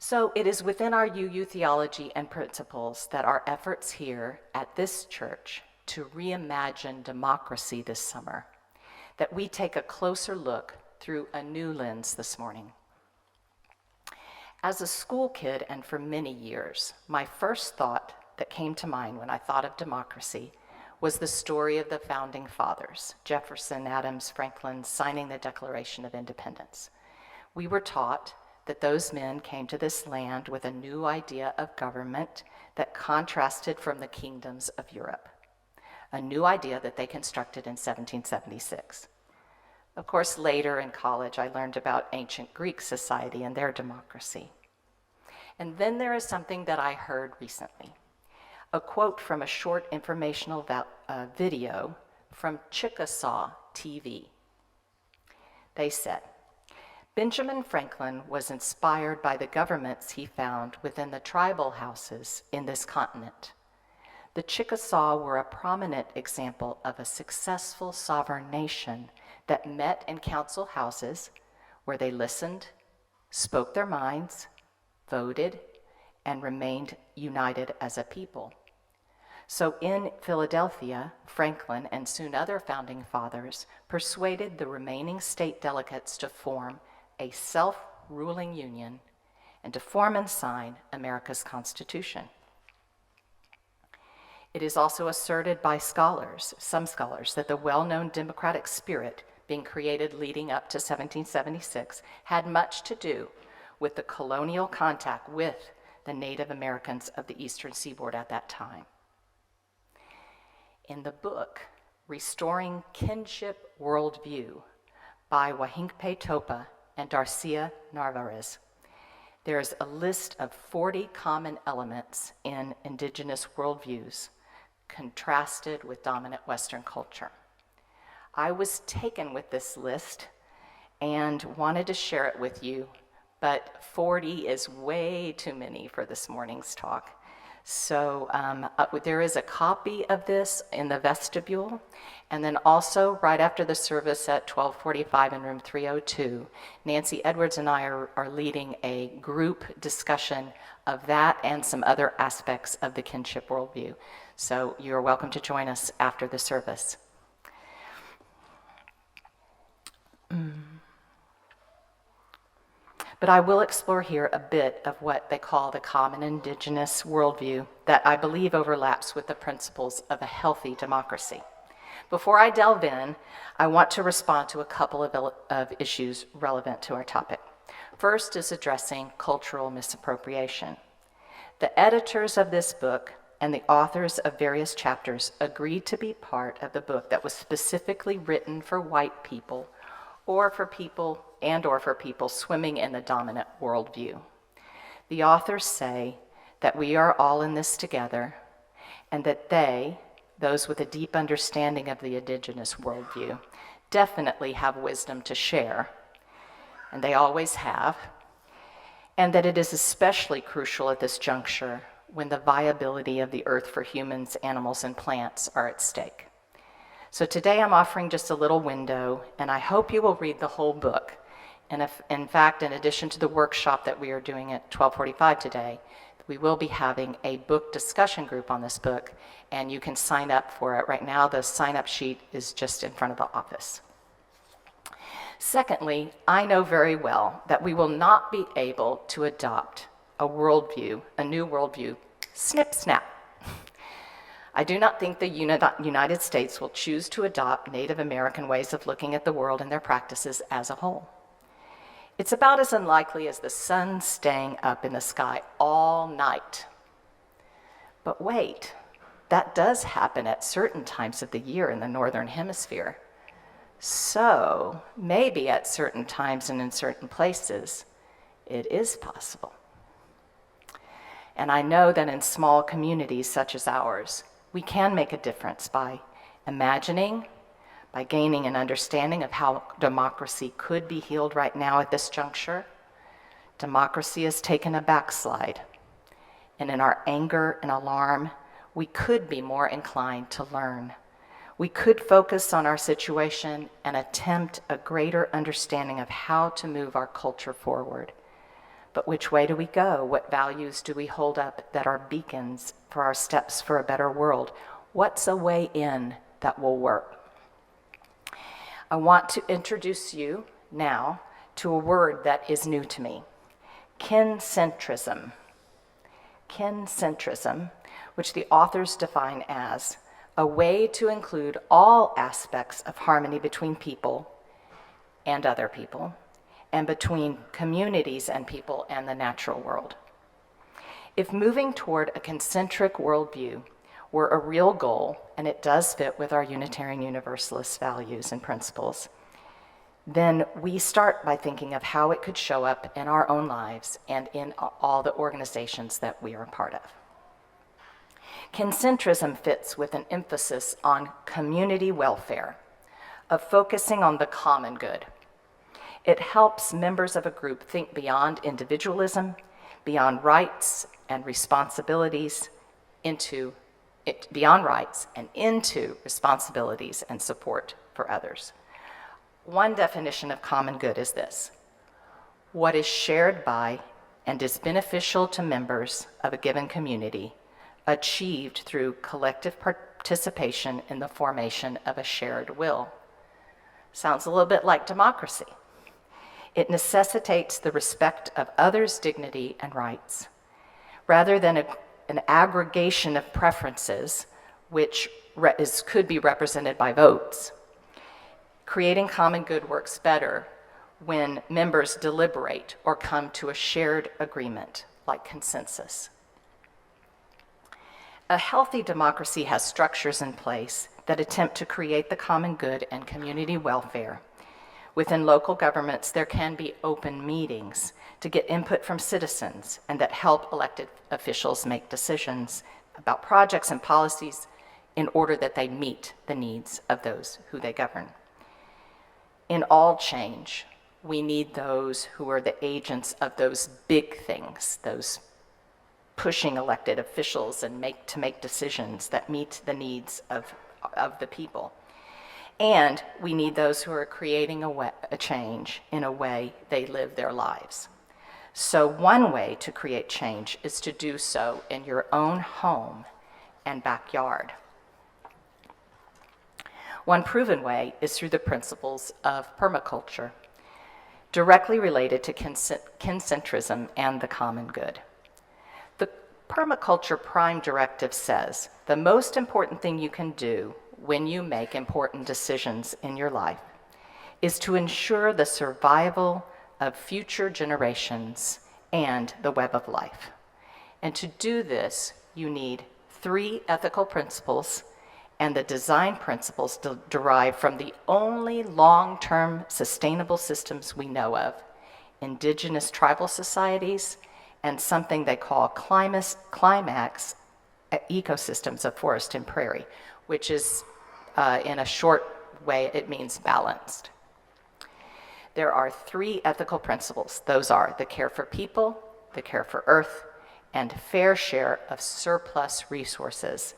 So it is within our UU theology and principles that our efforts here at this church to reimagine democracy this summer, that we take a closer look through a new lens this morning. As a school kid and for many years, my first thought that came to mind when I thought of democracy was the story of the founding fathers, Jefferson, Adams, Franklin, signing the Declaration of Independence. We were taught that those men came to this land with a new idea of government that contrasted from the kingdoms of Europe, a new idea that they constructed in 1776. Of course, later in college, I learned about ancient Greek society and their democracy. And then there is something that I heard recently, a quote from a short informational video from Chickasaw TV. They said, Benjamin Franklin was inspired by the governments he found within the tribal houses in this continent. The Chickasaw were a prominent example of a successful sovereign nation that met in council houses where they listened, spoke their minds, voted, and remained united as a people. So in Philadelphia, Franklin and soon other founding fathers persuaded the remaining state delegates to form a self-ruling union and to form and sign America's Constitution. It is also asserted by scholars, some scholars, that the well-known democratic spirit being created leading up to 1776 had much to do with the colonial contact with the Native Americans of the Eastern Seaboard at that time. In the book, Restoring Kinship Worldview by Wahinkpe Topa and Darcia Narvaez, there is a list of 40 common elements in indigenous worldviews contrasted with dominant Western culture. I was taken with this list and wanted to share it with you, but 40 is way too many for this morning's talk. So there is a copy of this in the vestibule, and then also right after the service at 12:45 in room 302, Nancy Edwards and I are leading a group discussion of that and some other aspects of the kinship worldview. So you're welcome to join us after the service. But I will explore here a bit of what they call the common indigenous worldview that I believe overlaps with the principles of a healthy democracy. Before I delve in, I want to respond to a couple of issues relevant to our topic. First is addressing cultural misappropriation. The editors of this book and the authors of various chapters agreed to be part of the book that was specifically written for white people or for people swimming in the dominant worldview. The authors say that we are all in this together, and that those with a deep understanding of the indigenous worldview, definitely have wisdom to share, and they always have, and that it is especially crucial at this juncture when the viability of the earth for humans, animals, and plants are at stake. So today I'm offering just a little window, and I hope you will read the whole book. And if, in fact, in addition to the workshop that we are doing at 12:45 today, we will be having a book discussion group on this book, and you can sign up for it. Right now, the sign-up sheet is just in front of the office. Secondly, I know very well that we will not be able to adopt a worldview, a new worldview, snip, snap. I do not think the United States will choose to adopt Native American ways of looking at the world and their practices as a whole. It's about as unlikely as the sun staying up in the sky all night. But wait, that does happen at certain times of the year in the Northern Hemisphere. So maybe at certain times and in certain places, it is possible. And I know that in small communities such as ours, we can make a difference by imagining, by gaining an understanding of how democracy could be healed right now at this juncture. Democracy has taken a backslide, and in our anger and alarm, we could be more inclined to learn. We could focus on our situation and attempt a greater understanding of how to move our culture forward. But which way do we go? What values do we hold up that are beacons for our steps for a better world? What's a way in that will work? I want to introduce you now to a word that is new to me, kincentrism. Kincentrism, which the authors define as a way to include all aspects of harmony between people and other people, and between communities and people and the natural world. If moving toward a concentric worldview were a real goal, and it does fit with our Unitarian Universalist values and principles, then we start by thinking of how it could show up in our own lives and in all the organizations that we are a part of. Kincentrism fits with an emphasis on community welfare, of focusing on the common good. It helps members of a group think beyond individualism, beyond rights and responsibilities, into responsibilities and support for others. One definition of common good is this: what is shared by and is beneficial to members of a given community, achieved through collective participation in the formation of a shared will. Sounds a little bit like democracy. It necessitates the respect of others' dignity and rights, rather than an aggregation of preferences, which could be represented by votes. Creating common good works better when members deliberate or come to a shared agreement, like consensus. A healthy democracy has structures in place that attempt to create the common good and community welfare. Within local governments, there can be open meetings to get input from citizens and that help elected officials make decisions about projects and policies in order that they meet the needs of those who they govern. In all change, we need those who are the agents of those big things, those pushing elected officials and to make decisions that meet the needs of the people. And we need those who are creating a change in a way they live their lives. So one way to create change is to do so in your own home and backyard. One proven way is through the principles of permaculture, directly related to kincentrism and the common good. The permaculture prime directive says the most important thing you can do when you make important decisions in your life is to ensure the survival of future generations and the web of life. And to do this, you need 3 ethical principles and the design principles derived from the only long-term sustainable systems we know of, indigenous tribal societies, and something they call climax ecosystems of forest and prairie, which is, in a short way, it means balanced. There are 3 ethical principles. Those are the care for people, the care for earth, and fair share of surplus resources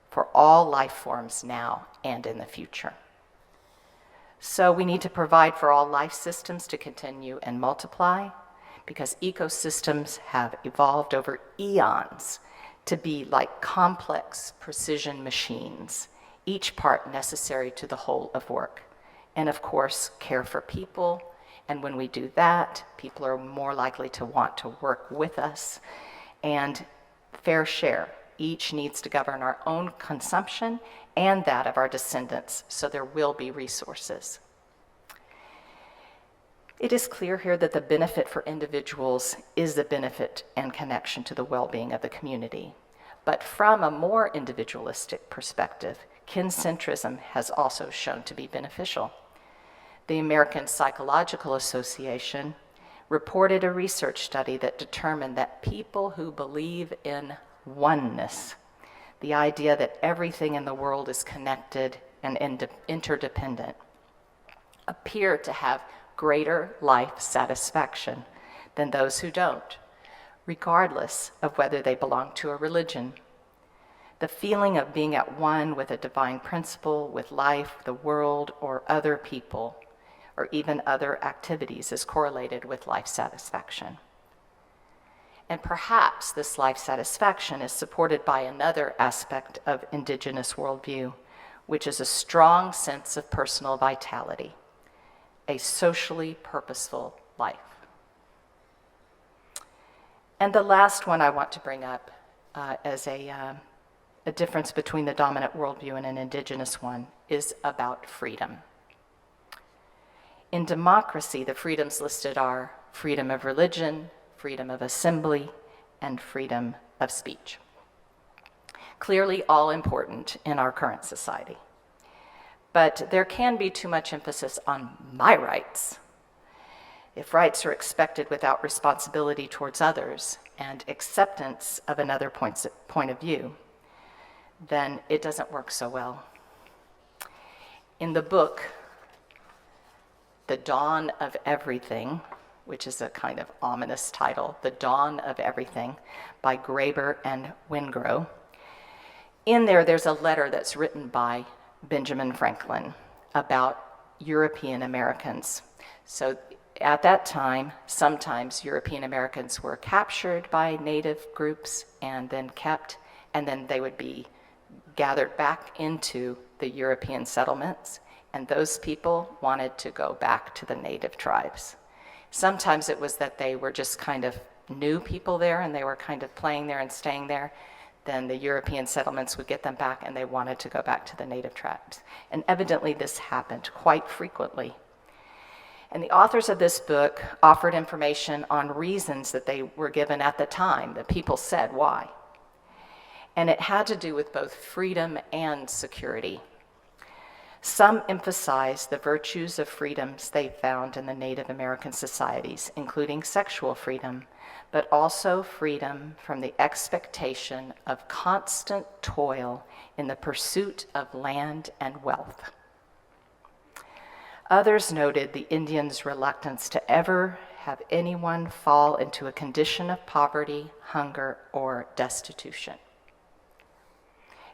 for all life forms now and in the future. So we need to provide for all life systems to continue and multiply, because ecosystems have evolved over eons to be like complex precision machines, each part necessary to the whole of work. And of course, care for people. And when we do that, people are more likely to want to work with us. And fair share. Each needs to govern our own consumption and that of our descendants, so there will be resources. It is clear here that the benefit for individuals is the benefit and connection to the well-being of the community. But from a more individualistic perspective, kincentrism has also shown to be beneficial. The American Psychological Association reported a research study that determined that people who believe in oneness, the idea that everything in the world is connected and interdependent, appear to have greater life satisfaction than those who don't, regardless of whether they belong to a religion. The feeling of being at one with a divine principle, with life, the world, or other people, or even other activities is correlated with life satisfaction. And perhaps this life satisfaction is supported by another aspect of Indigenous worldview, which is a strong sense of personal vitality, a socially purposeful life. And the last one I want to bring up as a difference between the dominant worldview and an Indigenous one is about freedom. In democracy, the freedoms listed are freedom of religion, freedom of assembly, and freedom of speech. Clearly all important in our current society. But there can be too much emphasis on my rights. If rights are expected without responsibility towards others and acceptance of another point of view, then it doesn't work so well. In the book, The Dawn of Everything, which is a kind of ominous title, The Dawn of Everything, by Graeber and Wingrove. In there's a letter that's written by Benjamin Franklin about European Americans. So at that time, sometimes European Americans were captured by native groups and then kept, and then they would be gathered back into the European settlements, and those people wanted to go back to the native tribes. Sometimes it was that they were just kind of new people there and they were kind of playing there and staying there. Then the European settlements would get them back and they wanted to go back to the native tribes. And evidently this happened quite frequently. And the authors of this book offered information on reasons that they were given at the time, that people said why. And it had to do with both freedom and security. Some emphasized the virtues of freedoms they found in the Native American societies, including sexual freedom, but also freedom from the expectation of constant toil in the pursuit of land and wealth. Others noted the Indians' reluctance to ever have anyone fall into a condition of poverty, hunger, or destitution.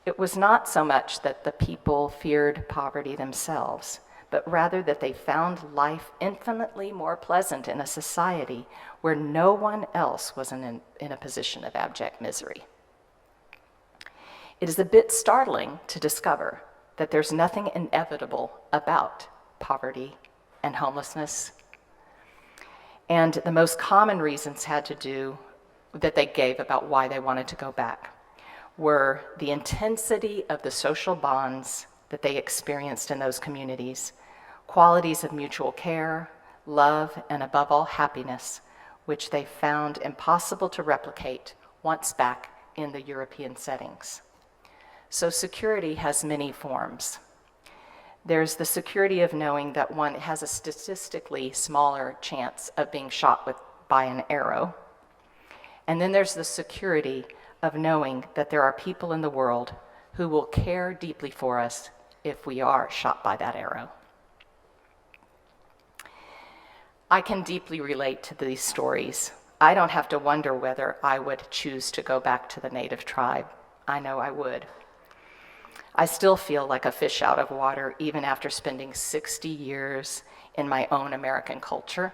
It was not so much that the people feared poverty themselves, but rather that they found life infinitely more pleasant in a society where no one else was in a position of abject misery. It is a bit startling to discover that there's nothing inevitable about poverty and homelessness. And the most common reasons had to do that they gave about why they wanted to go back were the intensity of the social bonds that they experienced in those communities, qualities of mutual care, love, and above all, happiness, which they found impossible to replicate once back in the European settings. So security has many forms. There's the security of knowing that one has a statistically smaller chance of being shot by an arrow. And then there's the security of knowing that there are people in the world who will care deeply for us if we are shot by that arrow. I can deeply relate to these stories. I don't have to wonder whether I would choose to go back to the native tribe. I know I would. I still feel like a fish out of water even after spending 60 years in my own American culture.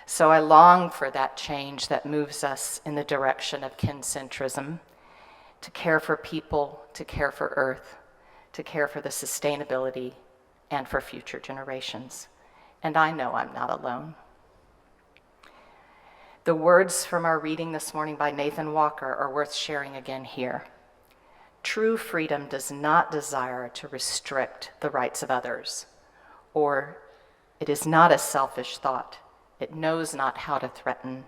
So I long for that change that moves us in the direction of kincentrism, to care for people, to care for Earth, to care for the sustainability, and for future generations. And I know I'm not alone. The words from our reading this morning by Nathan Walker are worth sharing again here. True freedom does not desire to restrict the rights of others, or it is not a selfish thought. It knows not how to threaten.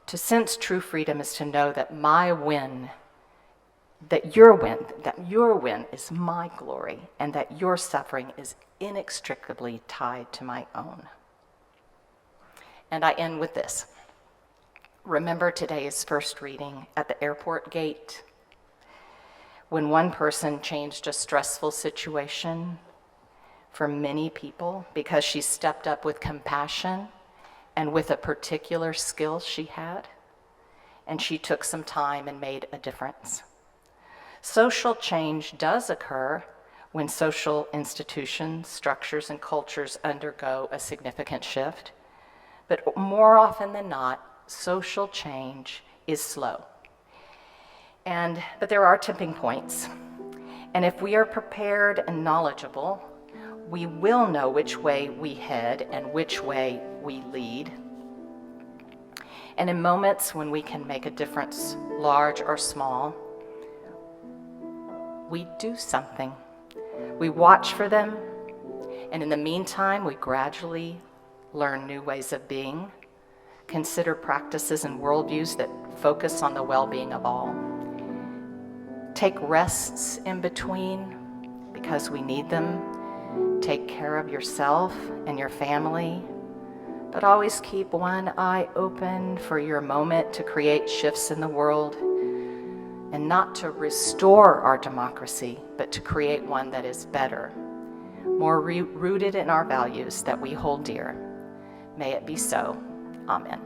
To sense true freedom is to know that my win, that your win is my glory, and that your suffering is inextricably tied to my own. And I end with this. Remember today's first reading at the airport gate, when one person changed a stressful situation for many people because she stepped up with compassion and with a particular skill she had, and she took some time and made a difference. Social change does occur when social institutions, structures, and cultures undergo a significant shift, but more often than not, social change is slow. But there are tipping points. And if we are prepared and knowledgeable, we will know which way we head and which way we lead. And in moments when we can make a difference, large or small, we do something. We watch for them, and in the meantime, we gradually learn new ways of being, consider practices and worldviews that focus on the well-being of all. Take rests in between because we need them. Take care of yourself and your family, but always keep one eye open for your moment to create shifts in the world, and not to restore our democracy, but to create one that is better, more rooted in our values that we hold dear. May it be so. Amen.